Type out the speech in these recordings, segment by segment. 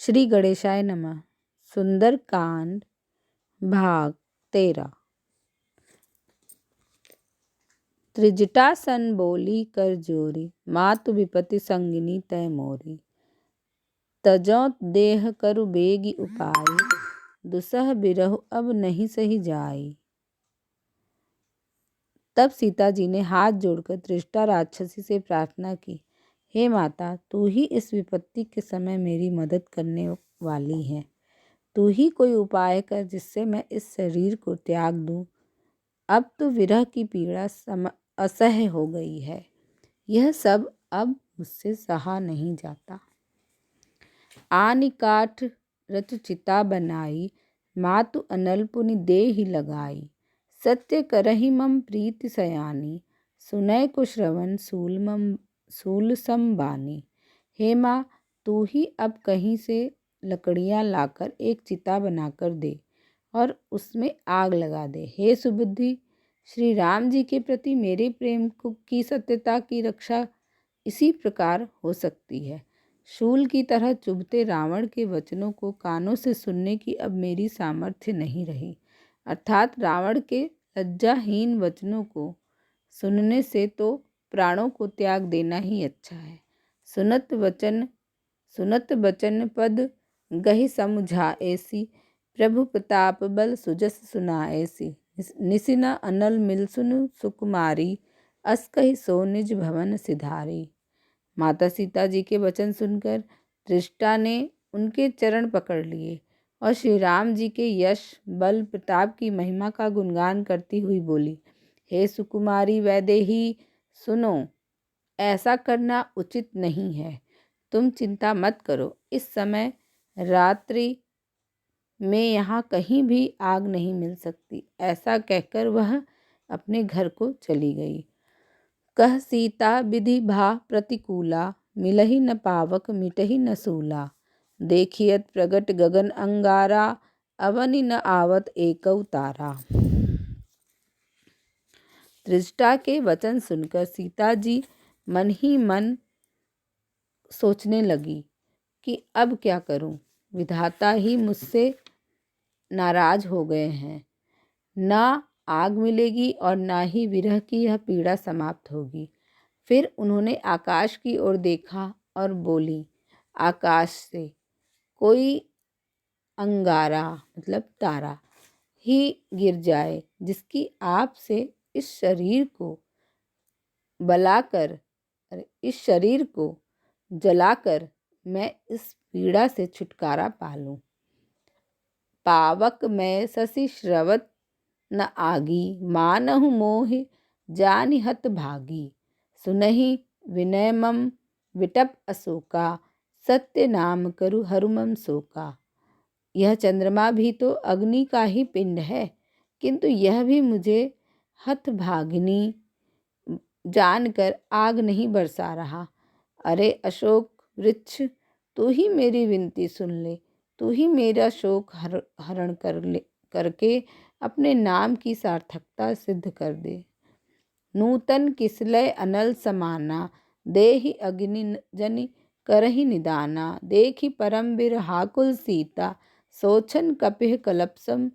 श्री गणेशाय नमः। सुंदरकांड भाग 13। त्रिजटासन बोली कर जोरी, मातु विपति संगिनी तय मोरी। तजौ देह करु बेगी उपाय, दुसह बिरहु अब नहीं सही जाई। तब सीता जी ने हाथ जोड़कर त्रिजटा राक्षसी से प्रार्थना की, हे माता, तू ही इस विपत्ति के समय मेरी मदद करने वाली है। तू ही कोई उपाय कर जिससे मैं इस शरीर को त्याग दूं। अब तो विरह की पीड़ा असह्य हो गई है। यह सब अब मुझसे सहा नहीं जाता। आनि काठ रच चिता बनाई, मातु अनल पुनि देहि लगाई। सत्य करहि मम प्रीति सयानी, सुनय को श्रवण सूल संबानी। हे माँ, तू ही अब कहीं से लकड़ियाँ लाकर एक चिता बनाकर दे और उसमें आग लगा दे। हे सुबुद्धि, श्री राम जी के प्रति मेरे प्रेम की सत्यता की रक्षा इसी प्रकार हो सकती है। शूल की तरह चुभते रावण के वचनों को कानों से सुनने की अब मेरी सामर्थ्य नहीं रही। अर्थात रावण के लज्जाहीन वचनों को सुनने से तो प्राणों को त्याग देना ही अच्छा है। सुनत बचन पद गहि समुझा ऐसी, प्रभु प्रताप बल सुजस सुना ऐसी। निसिना अनल मिल सुन सुकुमारी, अस कहि सो निज भवन सिधारी। माता सीता जी के वचन सुनकर त्रिजटा ने उनके चरण पकड़ लिए और श्री राम जी के यश बल प्रताप की महिमा का गुणगान करती हुई बोली, हे सुकुमारी वैदेही, सुनो, ऐसा करना उचित नहीं है। तुम चिंता मत करो। इस समय रात्रि में यहाँ कहीं भी आग नहीं मिल सकती। ऐसा कहकर वह अपने घर को चली गई। कह सीता विधि भा प्रतिकूला, मिलहि न पावक मिटहि न सूला। देखियत प्रगट गगन अंगारा, अवनि न आवत एकौ तारा। त्रिजटा के वचन सुनकर सीता जी मन ही मन सोचने लगी कि अब क्या करूं। विधाता ही मुझसे नाराज हो गए हैं। ना आग मिलेगी और ना ही विरह की यह पीड़ा समाप्त होगी। फिर उन्होंने आकाश की ओर देखा और बोली, आकाश से कोई अंगारा मतलब तारा ही गिर जाए जिसकी आप से इस शरीर को जलाकर मैं इस पीड़ा से छुटकारा पा लूं। पावक मैं शशि श्रवत न आगी, मानहु मोह जानि हत भागी। सुनहि विनय मम विटप अशोका, सत्य नाम करु हरु मम शोका। यह चंद्रमा भी तो अग्नि का ही पिंड है, किंतु यह भी मुझे हतभागिनी जानकर आग नहीं बरसा रहा। अरे अशोक वृक्ष, तू ही मेरी विनती सुन ले। तू ही मेरा शोक हरण करके अपने नाम की सार्थकता सिद्ध कर दे। नूतन किसलय अनल समाना, देहि अग्नि जनि करहि निदाना। देखि परम बिरहाकुल सीता, सोचन कपिह कलपसम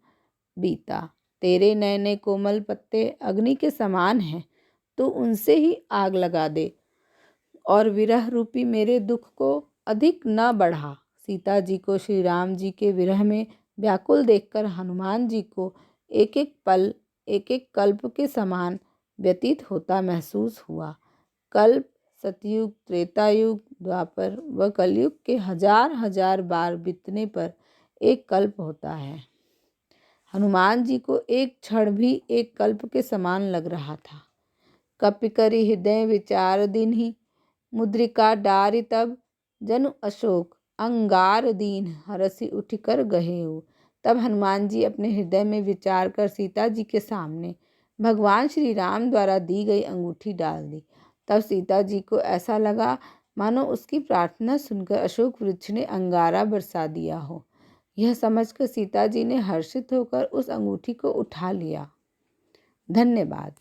बीता। तेरे नैने कोमल पत्ते अग्नि के समान हैं, तू उनसे ही आग लगा दे और विरह रूपी मेरे दुख को अधिक न बढ़ा। सीता जी को श्री राम जी के विरह में व्याकुल देखकर हनुमान जी को एक एक पल एक एक कल्प के समान व्यतीत होता महसूस हुआ। कल्प सतयुग, त्रेतायुग, द्वापर व कलयुग के हजार हजार बार बीतने पर एक कल्प होता है। हनुमान जी को एक क्षण भी एक कल्प के समान लग रहा था। कपि करि हृदय विचार दीन्हि, मुद्रिका डारि तब जनु अशोक। अंगार दीन हरसि उठि कर गहेऊ। तब हनुमान जी अपने हृदय में विचार कर सीता जी के सामने भगवान श्री राम द्वारा दी गई अंगूठी डाल दी। तब सीता जी को ऐसा लगा मानो उसकी प्रार्थना सुनकर अशोक वृक्ष ने अंगारा बरसा दिया हो। यह समझकर सीता जी ने हर्षित होकर उस अंगूठी को उठा लिया। धन्यवाद।